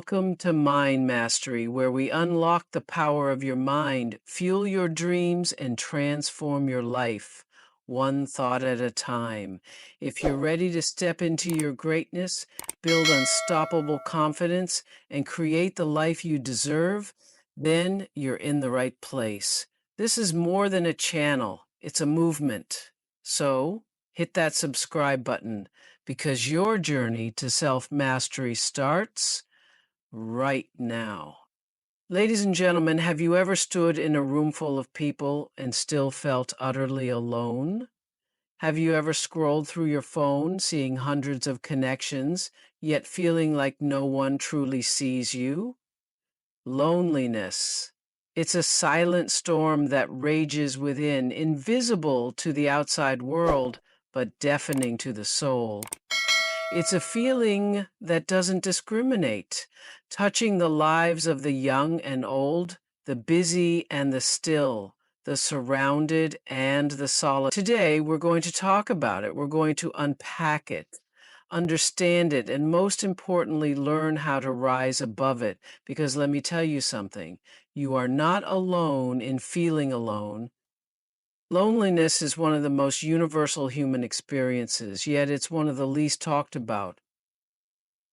Welcome to Mind Mastery, where we unlock the power of your mind, fuel your dreams, and transform your life, one thought at a time. If you're ready to step into your greatness, build unstoppable confidence, and create the life you deserve, then you're in the right place. This is more than a channel, it's a movement. So, hit that subscribe button because your journey to self-mastery starts right now. Ladies and gentlemen, have you ever stood in a room full of people and still felt utterly alone? Have you ever scrolled through your phone, seeing hundreds of connections, yet feeling like no one truly sees you? Loneliness. It's a silent storm that rages within, invisible to the outside world, but deafening to the soul. It's a feeling that doesn't discriminate, touching the lives of the young and old, the busy and the still, the surrounded and the solid. Today, we're going to talk about it. We're going to unpack it, understand it, and most importantly, learn how to rise above it. Because let me tell you something, you are not alone in feeling alone. Loneliness is one of the most universal human experiences, yet it's one of the least talked about.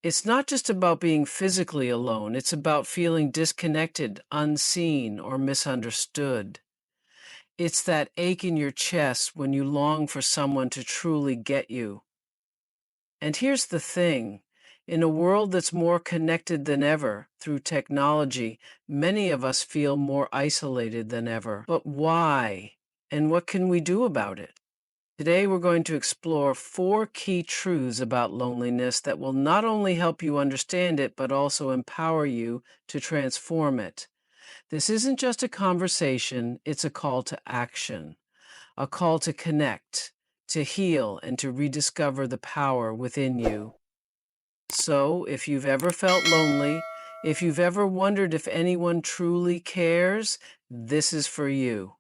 It's not just about being physically alone, it's about feeling disconnected, unseen, or misunderstood. It's that ache in your chest when you long for someone to truly get you. And here's the thing. In a world that's more connected than ever through technology, many of us feel more isolated than ever. But why? And what can we do about it? Today, we're going to explore 4 key truths about loneliness that will not only help you understand it, but also empower you to transform it. This isn't just a conversation, it's a call to action, a call to connect, to heal, and to rediscover the power within you. So, if you've ever felt lonely, if you've ever wondered if anyone truly cares, this is for you.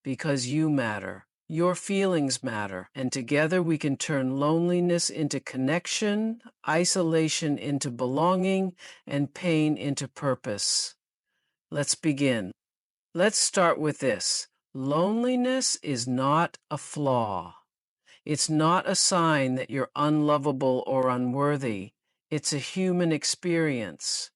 Because you matter, your feelings matter, and together we can turn loneliness into connection, isolation into belonging, and pain into purpose. Let's begin. Let's start with this. Loneliness is not a flaw. It's not a sign that you're unlovable or unworthy. It's a human experience.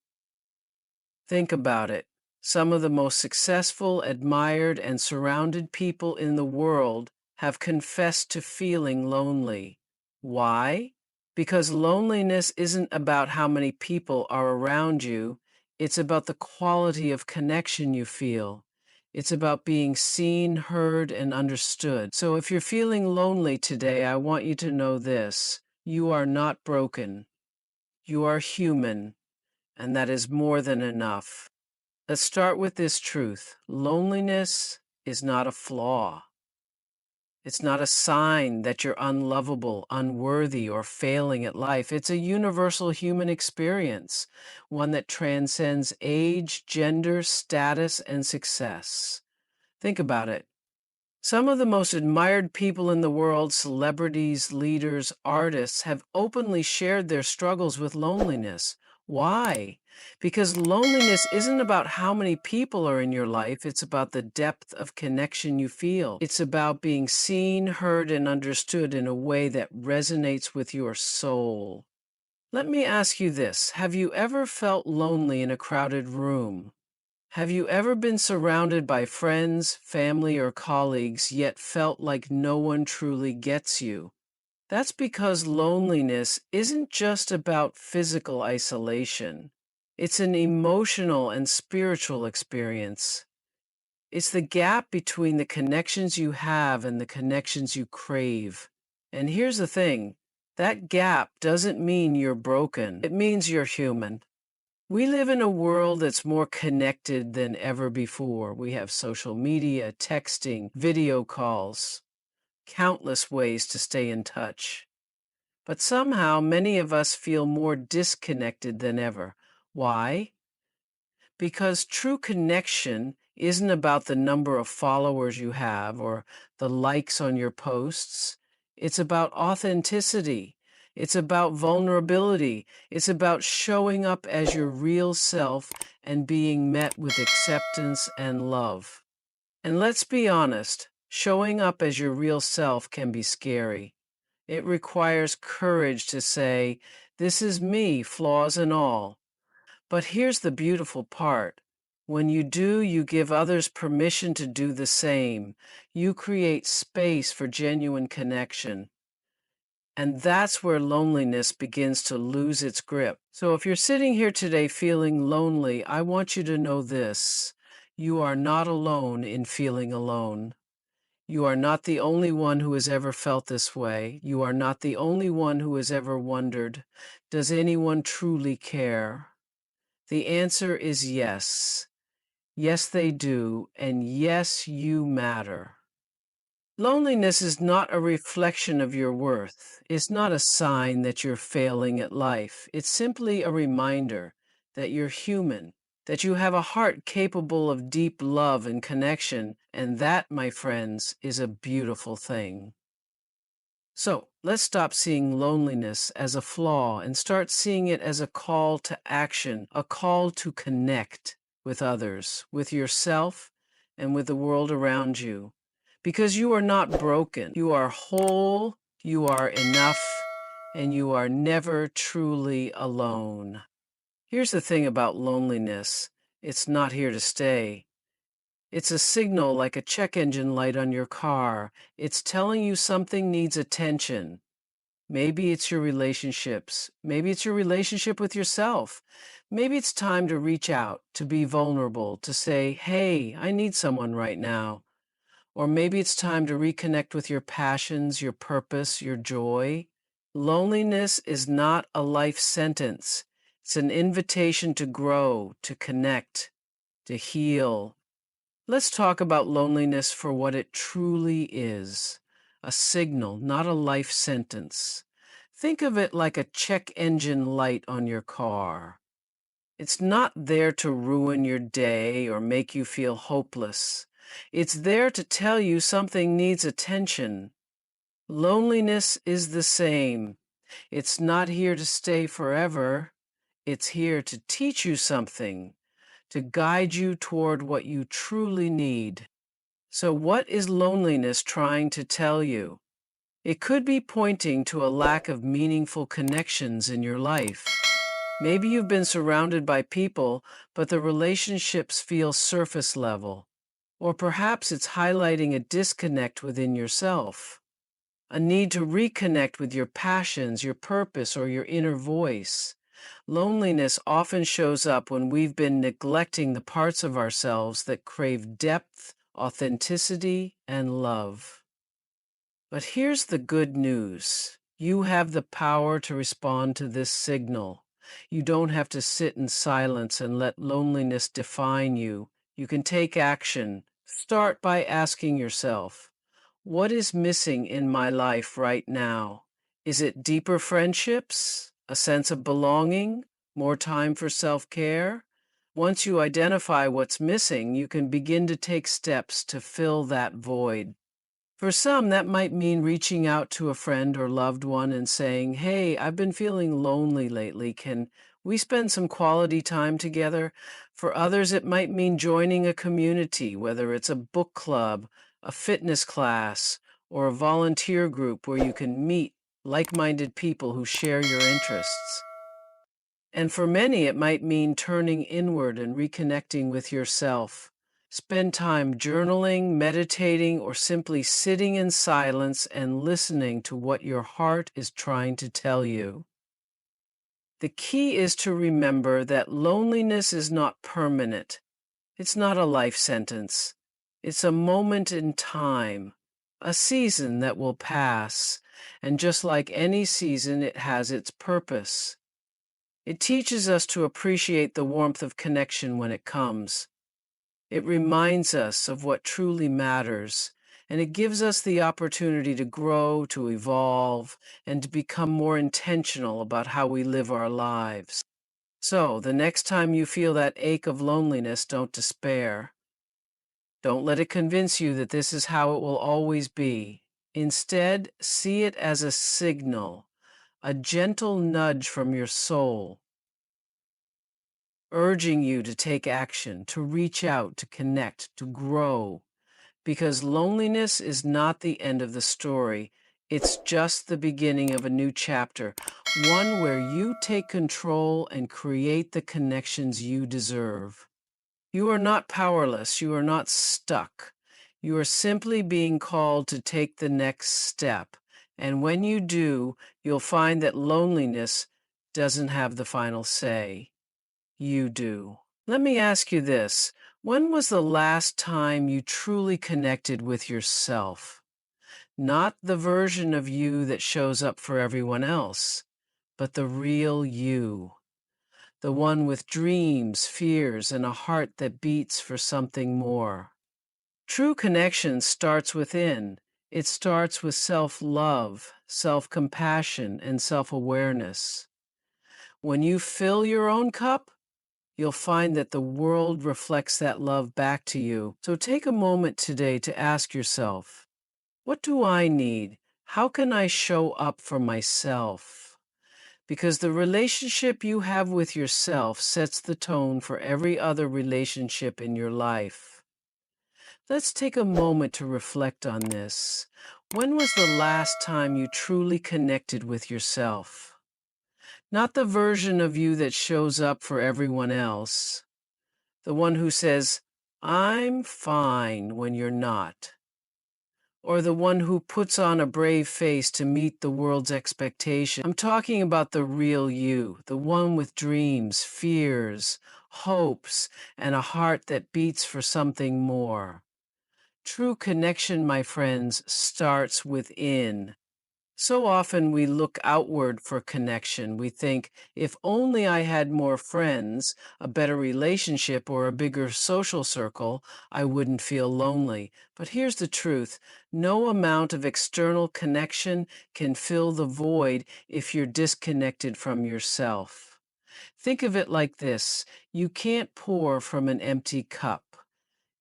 Think about it. Some of the most successful, admired, and surrounded people in the world have confessed to feeling lonely. Why? Because loneliness isn't about how many people are around you. It's about the quality of connection you feel. It's about being seen, heard, and understood. So if you're feeling lonely today, I want you to know this. You are not broken. You are human, and that is more than enough. Let's start with this truth. Loneliness is not a flaw. It's not a sign that you're unlovable, unworthy, or failing at life. It's a universal human experience, one that transcends age, gender, status, and success. Think about it. Some of the most admired people in the world, celebrities, leaders, artists, have openly shared their struggles with loneliness. Why? Because loneliness isn't about how many people are in your life, it's about the depth of connection you feel. It's about being seen, heard, and understood in a way that resonates with your soul. Let me ask you this. Have you ever felt lonely in a crowded room? Have you ever been surrounded by friends, family, or colleagues, yet felt like no one truly gets you? That's because loneliness isn't just about physical isolation. It's an emotional and spiritual experience. It's the gap between the connections you have and the connections you crave. And here's the thing, that gap doesn't mean you're broken. It means you're human. We live in a world that's more connected than ever before. We have social media, texting, video calls, countless ways to stay in touch. But somehow many of us feel more disconnected than ever. Why? Because true connection isn't about the number of followers you have or the likes on your posts. It's about authenticity. It's about vulnerability. It's about showing up as your real self and being met with acceptance and love. And let's be honest, showing up as your real self can be scary. It requires courage to say, "This is me, flaws and all." But here's the beautiful part. When you do, you give others permission to do the same. You create space for genuine connection. And that's where loneliness begins to lose its grip. So if you're sitting here today feeling lonely, I want you to know this. You are not alone in feeling alone. You are not the only one who has ever felt this way. You are not the only one who has ever wondered, does anyone truly care? The answer is yes. Yes, they do. And yes, you matter. Loneliness is not a reflection of your worth. It's not a sign that you're failing at life. It's simply a reminder that you're human, that you have a heart capable of deep love and connection, and that, my friends, is a beautiful thing. So let's stop seeing loneliness as a flaw and start seeing it as a call to action, a call to connect with others, with yourself, and with the world around you. Because you are not broken, you are whole, you are enough, and you are never truly alone. Here's the thing about loneliness, it's not here to stay. It's a signal like a check engine light on your car. It's telling you something needs attention. Maybe it's your relationships. Maybe it's your relationship with yourself. Maybe it's time to reach out, to be vulnerable, to say, "Hey, I need someone right now." Or maybe it's time to reconnect with your passions, your purpose, your joy. Loneliness is not a life sentence. It's an invitation to grow, to connect, to heal. Let's talk about loneliness for what it truly is, a signal, not a life sentence. Think of it like a check engine light on your car. It's not there to ruin your day or make you feel hopeless. It's there to tell you something needs attention. Loneliness is the same. It's not here to stay forever. It's here to teach you something, to guide you toward what you truly need. So, what is loneliness trying to tell you? It could be pointing to a lack of meaningful connections in your life. Maybe you've been surrounded by people, but the relationships feel surface level. Or perhaps it's highlighting a disconnect within yourself, a need to reconnect with your passions, your purpose, or your inner voice. Loneliness often shows up when we've been neglecting the parts of ourselves that crave depth, authenticity, and love. But here's the good news. You have the power to respond to this signal. You don't have to sit in silence and let loneliness define you. You can take action. Start by asking yourself, what is missing in my life right now? Is it deeper friendships? A sense of belonging? More time for self-care? Once you identify what's missing, you can begin to take steps to fill that void. For some, that might mean reaching out to a friend or loved one and saying, "Hey, I've been feeling lonely lately. Can we spend some quality time together?" For others, it might mean joining a community, whether it's a book club, a fitness class, or a volunteer group where you can meet like-minded people who share your interests. And for many, it might mean turning inward and reconnecting with yourself. Spend time journaling, meditating, or simply sitting in silence and listening to what your heart is trying to tell you. The key is to remember that loneliness is not permanent. It's not a life sentence. It's a moment in time, a season that will pass. And just like any season, it has its purpose. It teaches us to appreciate the warmth of connection when it comes. It reminds us of what truly matters, and it gives us the opportunity to grow, to evolve, and to become more intentional about how we live our lives. So, the next time you feel that ache of loneliness, don't despair. Don't let it convince you that this is how it will always be. Instead, see it as a signal, a gentle nudge from your soul, urging you to take action, to reach out, to connect, to grow. Because loneliness is not the end of the story. It's just the beginning of a new chapter, one where you take control and create the connections you deserve. You are not powerless. You are not stuck. You are simply being called to take the next step. And when you do, you'll find that loneliness doesn't have the final say. You do. Let me ask you this. When was the last time you truly connected with yourself? Not the version of you that shows up for everyone else, but the real you. The one with dreams, fears, and a heart that beats for something more. True connection starts within. It starts with self-love, self-compassion, and self-awareness. When you fill your own cup, you'll find that the world reflects that love back to you. So take a moment today to ask yourself, what do I need? How can I show up for myself? Because the relationship you have with yourself sets the tone for every other relationship in your life. Let's take a moment to reflect on this. When was the last time you truly connected with yourself? Not the version of you that shows up for everyone else. The one who says, I'm fine when you're not. Or the one who puts on a brave face to meet the world's expectation. I'm talking about the real you, the one with dreams, fears, hopes, and a heart that beats for something more. True connection, my friends, starts within. So often we look outward for connection. We think, if only I had more friends, a better relationship, or a bigger social circle, I wouldn't feel lonely. But here's the truth. No amount of external connection can fill the void if you're disconnected from yourself. Think of it like this. You can't pour from an empty cup.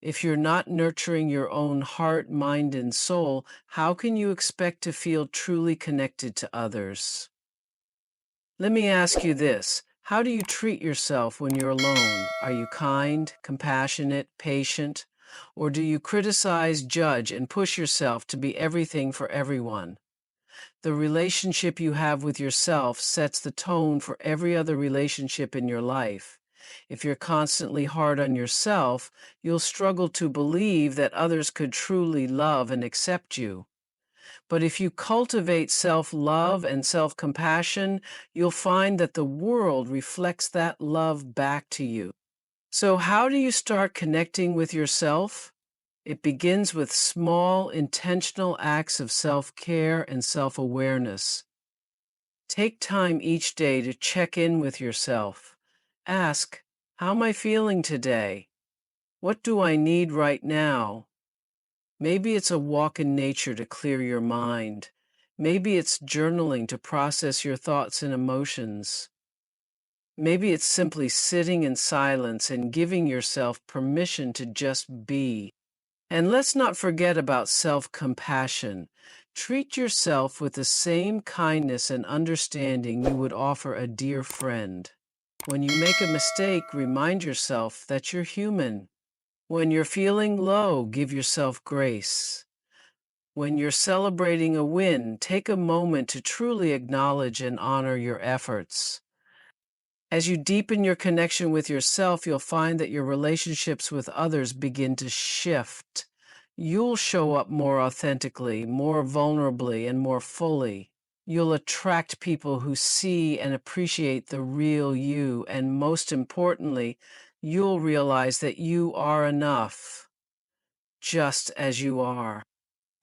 If you're not nurturing your own heart, mind, and soul, how can you expect to feel truly connected to others? Let me ask you this. How do you treat yourself when you're alone? Are you kind, compassionate, patient? Or do you criticize, judge, and push yourself to be everything for everyone? The relationship you have with yourself sets the tone for every other relationship in your life. If you're constantly hard on yourself, you'll struggle to believe that others could truly love and accept you. But if you cultivate self-love and self-compassion, you'll find that the world reflects that love back to you. So how do you start connecting with yourself? It begins with small, intentional acts of self-care and self-awareness. Take time each day to check in with yourself. Ask, how am I feeling today? What do I need right now? Maybe it's a walk in nature to clear your mind. Maybe it's journaling to process your thoughts and emotions. Maybe it's simply sitting in silence and giving yourself permission to just be. And let's not forget about self-compassion. Treat yourself with the same kindness and understanding you would offer a dear friend. When you make a mistake, remind yourself that you're human. When you're feeling low, give yourself grace. When you're celebrating a win, take a moment to truly acknowledge and honor your efforts. As you deepen your connection with yourself, you'll find that your relationships with others begin to shift. You'll show up more authentically, more vulnerably, and more fully. You'll attract people who see and appreciate the real you, and most importantly, you'll realize that you are enough, just as you are.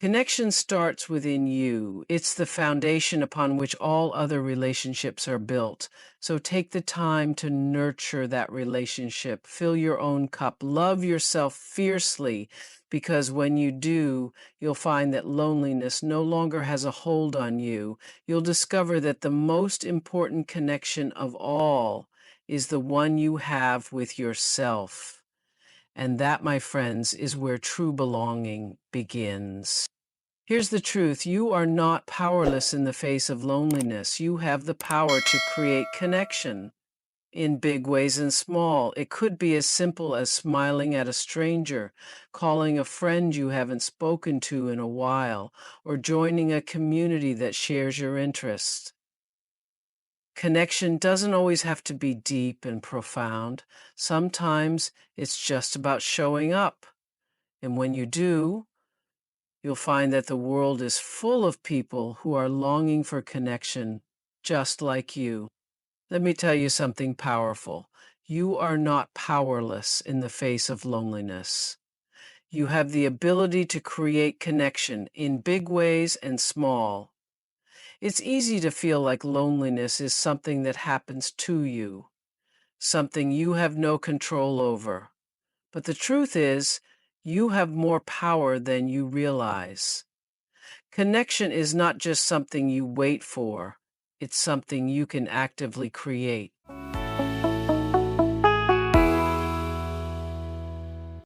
Connection starts within you. It's the foundation upon which all other relationships are built. So take the time to nurture that relationship. Fill your own cup. Love yourself fiercely, because when you do, you'll find that loneliness no longer has a hold on you. You'll discover that the most important connection of all is the one you have with yourself. And that, my friends, is where true belonging begins. Here's the truth: you are not powerless in the face of loneliness. You have the power to create connection in big ways and small. It could be as simple as smiling at a stranger, calling a friend you haven't spoken to in a while, or joining a community that shares your interests. Connection doesn't always have to be deep and profound. Sometimes it's just about showing up. And when you do, you'll find that the world is full of people who are longing for connection, just like you. Let me tell you something powerful. You are not powerless in the face of loneliness. You have the ability to create connection in big ways and small. It's easy to feel like loneliness is something that happens to you, something you have no control over. But the truth is, you have more power than you realize. Connection is not just something you wait for, it's something you can actively create.